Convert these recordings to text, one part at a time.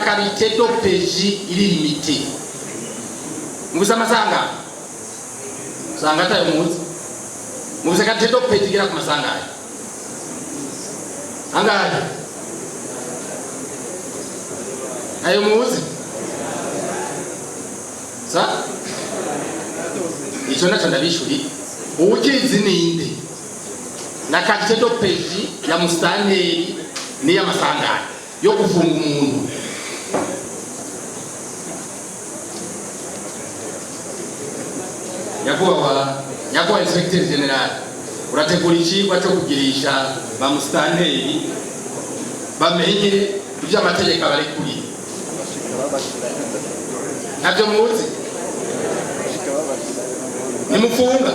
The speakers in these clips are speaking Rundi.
qualité d'OPJ illimitée. Mugusa masanga sanga tayo muzi mugusa qualité d'OPJ gira ku masanga angaje ayo muzi sa ico naco ndabishuri ukizi ninde na qualité d'OPJ ya mustanteri ni ya masanga yo kufunga umuntu. Nyakubahwa Inspecteur General, urategura ikigwa cyo kugirisha ba mustanteri bamenye ibyo amategeko abari kuri nabyo muzi nimufunga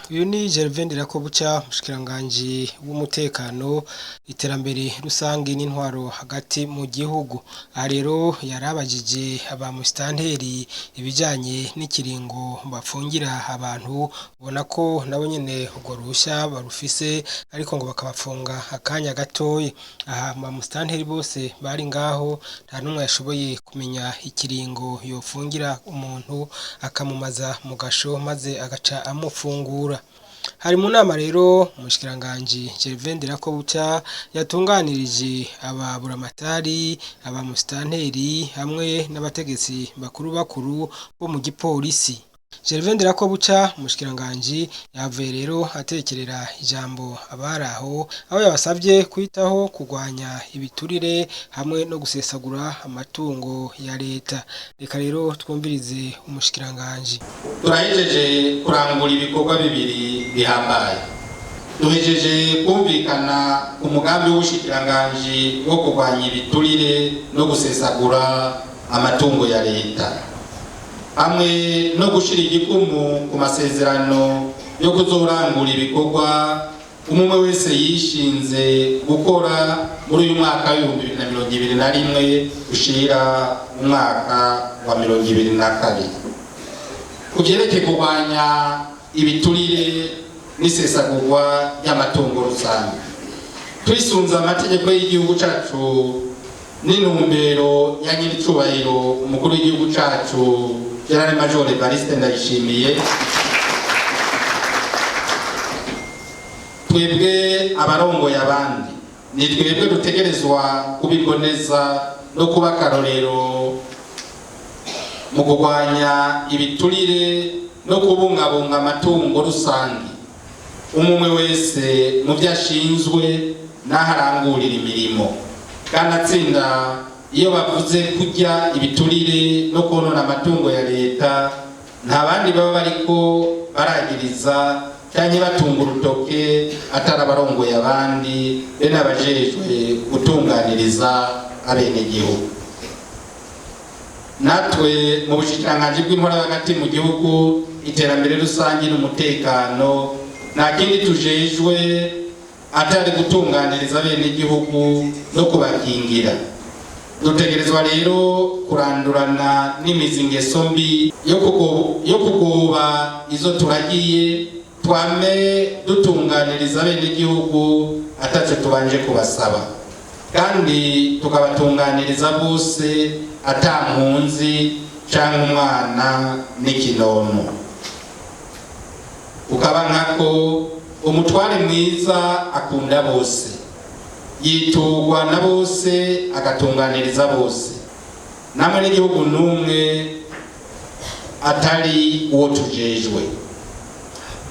uyu ni Gervain Ndirakobuca mushikiranganje w'umutekano iterambere rusange n'intwaro hagati mu gihugu. Aha rero yarabajije aba mustanteri ibijanye n'ikiringo bafungira abantu, ubona ko nabo nyene ubwo ruhushya barufise ariko ngo bakabafunga akanya gatoyi. Aha aba mustanteri bose bari ngaho nta numwe yashoboye kumenya ikiringo yofungira umuntu akamumaza mu gasho maze agaca amufungura. Hari mu nama rero umushikiranganje Gervain Ndirakobuca yatunganirije aba buramatari, aba mustanteri hamwe n'abategetsi bakuru bo mu gipolisi. Gervain Ndirakobuca umushikiranganje yavuye rero atekerera ijambo abaraho aho yabasabye kwitaho kugwanya ibiturire hamwe no gusesagura amatungo ya leta. Reka rero twumvirize umushikiranganje. Turahejeje kurangura ibikorwa bibiri bihambaye. Duhejeje kumvikana umugambi w'ubushikiranganje wo kugwanya ibiturire no gusesagura amatungo ya leta, hamwe no gushira igikumu ku masezerano yo kuzorangura ibikorwa umwe wese yishinze gukora muri uyu mwaka wa 2021 ushira umwaka wa 2022 kuvyerekeye kurwanya ibiturire n'isesagurwa ry'amatungo rusange. Twisunza amategeko y'igihugu cacu n'intumbero ya nyiricubahiro umukuru w'igihugu cacu General Major Evariste Ndayishimiye, twebwe abarongoye abandi ni twebwe dutegerezwa kubiboneza no kuba akarorero mu kurwanya ibiturire no kubungabunga amatungo rusange. Umwe wese mu vyashinzwe n'aharangurira imirimo, kandi atsinda iyo bavuze kujya ibiturire no konona amatungo ya leta nta bandi baba bariko baragiriza cyangwa batunga urutoke atari abarongoye abandi be n'abajejwe gutunganiriza abenegihugu. Natwe mu bushikiranganje bw'intwaro hagati mu gihugu, iterambere rusange n'umutekano, nta kindi tujejwe atari gutunganiriza abenegihugu no kubakingira. Dutegerezwa rero kurandurana n'imizi ngeso mbi yo kugoba izo turagiye, twame dutunganiriza abenegihugu ataco tubanje kubasaba, kandi tukabatunganiriza bose atampunzi canke umwana n'ikinono. Ukaba nkako umutware mwiza akunda bose, yitugwa na bose agatunganiriza bose, namwe n'igihugu numwe atari uwo tujejwe.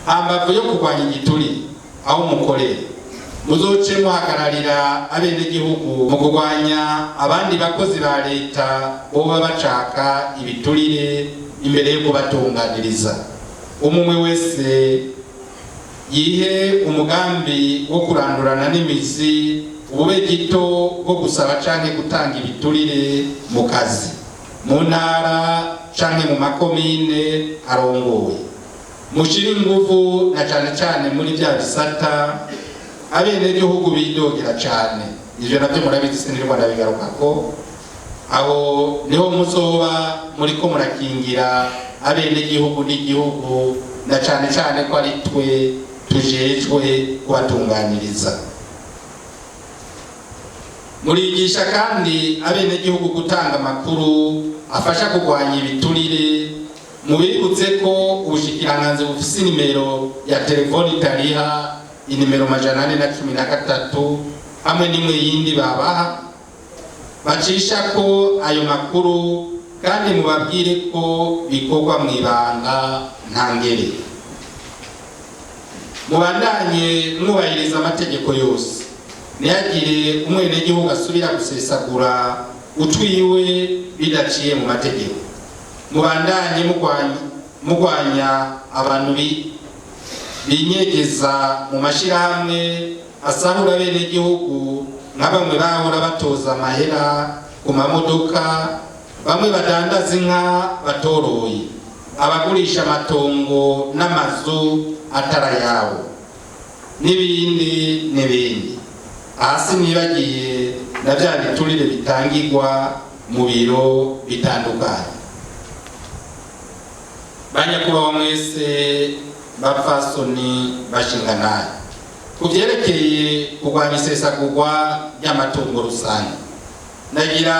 Hambavu yo kurwanya igiturire aho mukorera, muzoce muhagararira abenegihugu mu kurwanya abandi bakozi ba leta boba bacaka ibiturire imbere yo kubatunganiriza. Umwe wese yihe umugambi wo kurandurana n'imizi ubube gito bwo gusaba canke gutanga ibiturire mu kazi, mu ntara canke mu makomine arongoye. Mushira inguvu na cane muri vya bisata abenegihugu bidogera cane. Ivyo navyo murabizi sinirwa ndabigarukako, aho niho muzoba muriko murakingira abenegihugu n'igihugu, na cane ko ari twe tujejwe kubatunganiriza. Murigisha kandi abenegihugu gutanga amakuru afasha kurwanya ibiturire. Mubibutse ko ubushikiranganzi bufise nimero ya telefoni itariha inimero 413 hamwe n'imwe yindi babaha bacisha ko ayo makuru, kandi mubabwire ko bikorwa mwibanga ntangere. Mubandanye mwubahiriza amategeko yose, ntihagire umwenegihugu asubira gusesagura utwiwe bidaciye mu mategeko. Mubandanye mugwanya abantu binyegeza mu mashirahamwe asahura abenegihugu, nka bamwe bahora batoza amahera ku mamodoka, bamwe badandaza inka batoroye, abagurisha amatongo n'amazu atarayawo, n'ibindi. Hasi nibagiye na bya biturire bitangirwa mu biro bitandukanye. Banyakubaho mwese bapfasoni bashinganaye, kuvyerekeye kurwanya isesagurwa ry'amatungo rusange, nagira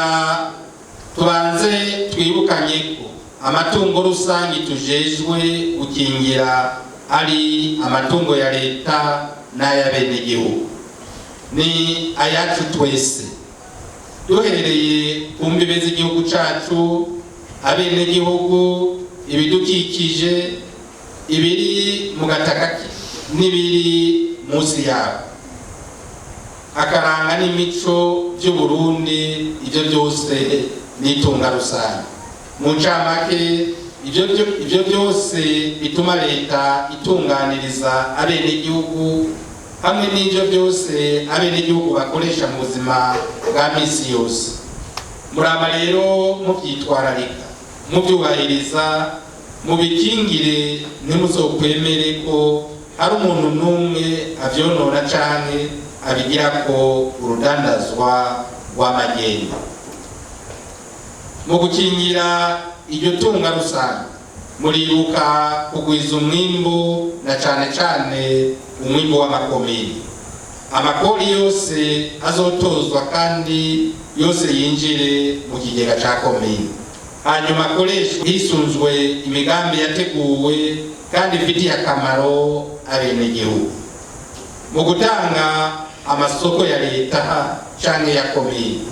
tubanze twibukanye ko amatungo rusange tujejwe gukingira ari amatungo ya leta n'ay'abenegihugu, ni ayacu twese. Duherereye ku mbibe z'igihugu cacu, abenegihugu, ibidukikije, ibiri mu gataka n'ibiri munsi yabo, akaranga n'imico by'Uburundi, ibyo byose n'itunga rusange. Mu ncamake, ibyo byose bituma leta itunganiriza abenegihugu, hamwe n'ibyo byose abenegihugu bakoresha mu buzima bwa misi yose. Murama rero mubyitwararika, mubyubahiriza, mubikingire, ntimuzokwemere ko hari umuntu n'umwe avyonona canke abigira ko urudandazwa rw'amagendo. Mu gukingira iryo tunga rusange, muribuka kugwiza umwimbu, na cane cane umwimbu w'amakomine. Amakori yose azotozwa kandi yose yinjire mu kigega ca komine, hanyuma akoreshwe hisunzwe imigambi yateguwe kandi ifitiye akamaro abenegihugu. Mu gutanga amasoko ya leta canke ya komine,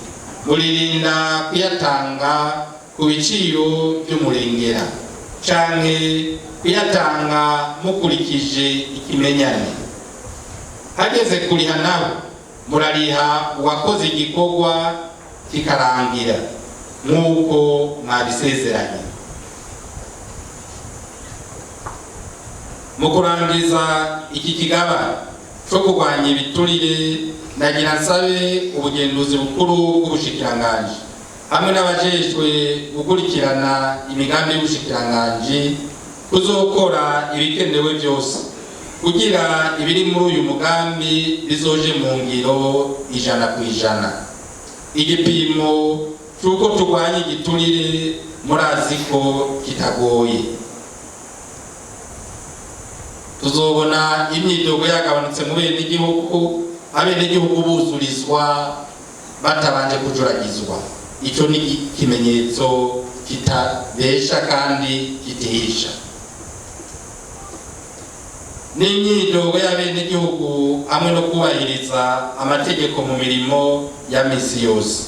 muririnda kuyatanga ku biciro by'umurengera canke kuyatanga mukurikije ikimenyane. Hageze kuriha nabo, murariha uwakoze igikorwa kikarangira nk'uko mwabisezeranye. Mu kurangiza iki kigaba cyo kurwanya ibiturire, nagira nsabe ubugenduzi bukuru bw'ubushikiranganji hamwe n'abajejwe gukurikirana imigambi y'ubushikiranganji kuzokora ibikenewe byose kugira ibiri muri uyu mugambi bizoje mu ngiro 100%. Igipimo cyuko turwanya igiturire murazi ko kitagoye. Tuzobona imyidogo yagabanutse mu bene igihugu, abenegihugu buzurizwa batabanje kujuragizwa. Ico ni ikimenyetso kitabesha kandi kitihisha. N'imyidogo y'abenegihugu hamwe no kubahiriza amategeko mu mirimo ya misi yose.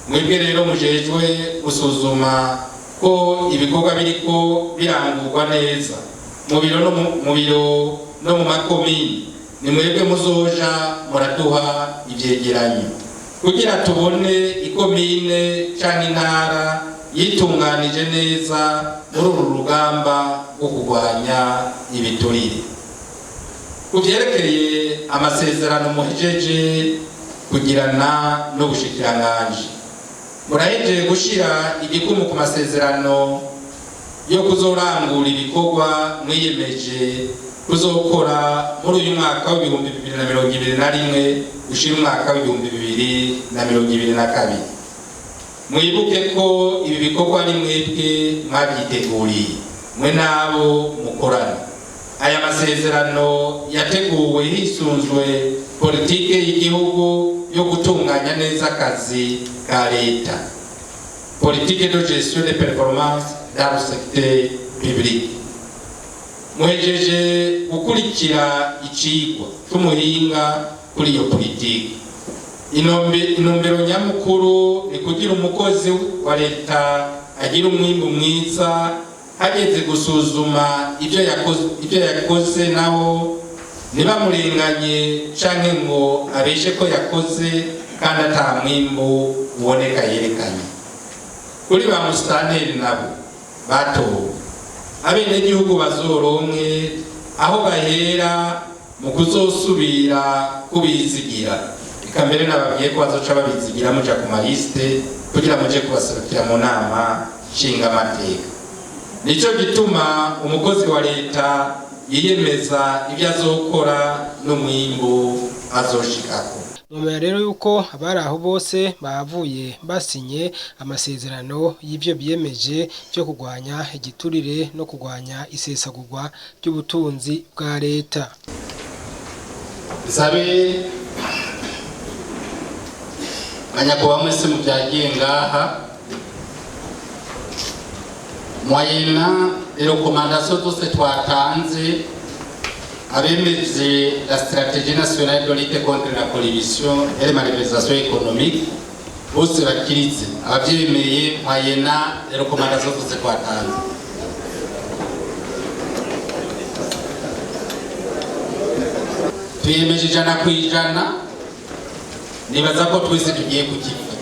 Mwebwe rero mujejwe gusuzuma ko ibikorwa biriko birangurwa neza mu biro no mu makomini, ni mwebwe muzoja muraduha ivyegeranyo kugira tubone ikomine canke intara yitunganije neza muri uru rugamba rwo kurwanya ibiturire. Kuvyerekeye amasezerano muhejeje kugirana n'ubushikiranganji, murahejeje gushira igikumu ku masezerano yo kuzorangura ibikorwa mwiyemeje kuzokora muri uyu mwaka wa 2021 ushira umwaka wa 2022. Mwibuke ko ibi bikorwa ni mwebwe mwabiteguriye, mwe nabo mukorana. aya masezerano yateguwe hisunzwe politike y'igihugu yo gutunganya neza akazi ka leta, politique de gestion de performance dans le secteur public. Muhejeje gukurikira icigwa c'umuhinga kuri iyo politike. Intumbero nyamukuru ni kugira umukozi wa leta agira umwimbu mwiza hageze gusuzuma ibyo yakoze naho ntibamurenganye canke ngo abeshe ko yakoze kandi ata mwimbu uboneka yerekanye. Kuri ba musitanteri nabo batowe, abenegihugu bazoronke aho bahera mu kuzosubira kubizigira, eka mbere nababwiye ko bazoca babizigira muja ku maliste kugira muje kubaserukira mu nama nshingamateka. Nico gituma umukozi wa leta yiyemeza ibyo azokora n'umwimbu azoshikako. Numenya rero yuko abari aho bose bavuye basinye amasezerano y'ivyo biyemeje byo kugwanya igiturire no kugwanya isesagurwa ry'ubutunzi bwa leta. Sabe banyakuba mwese mu byagiye ngaha, moyena les recommandations tous twatanze abemeje la stratégie nationale de lutte contre la corruption et la malversation économique bose bakiritse abavyemeye moyena les recommandations tous twatanze. Twiyemeje 100%, nibaza ko twese tugiye kukivuga.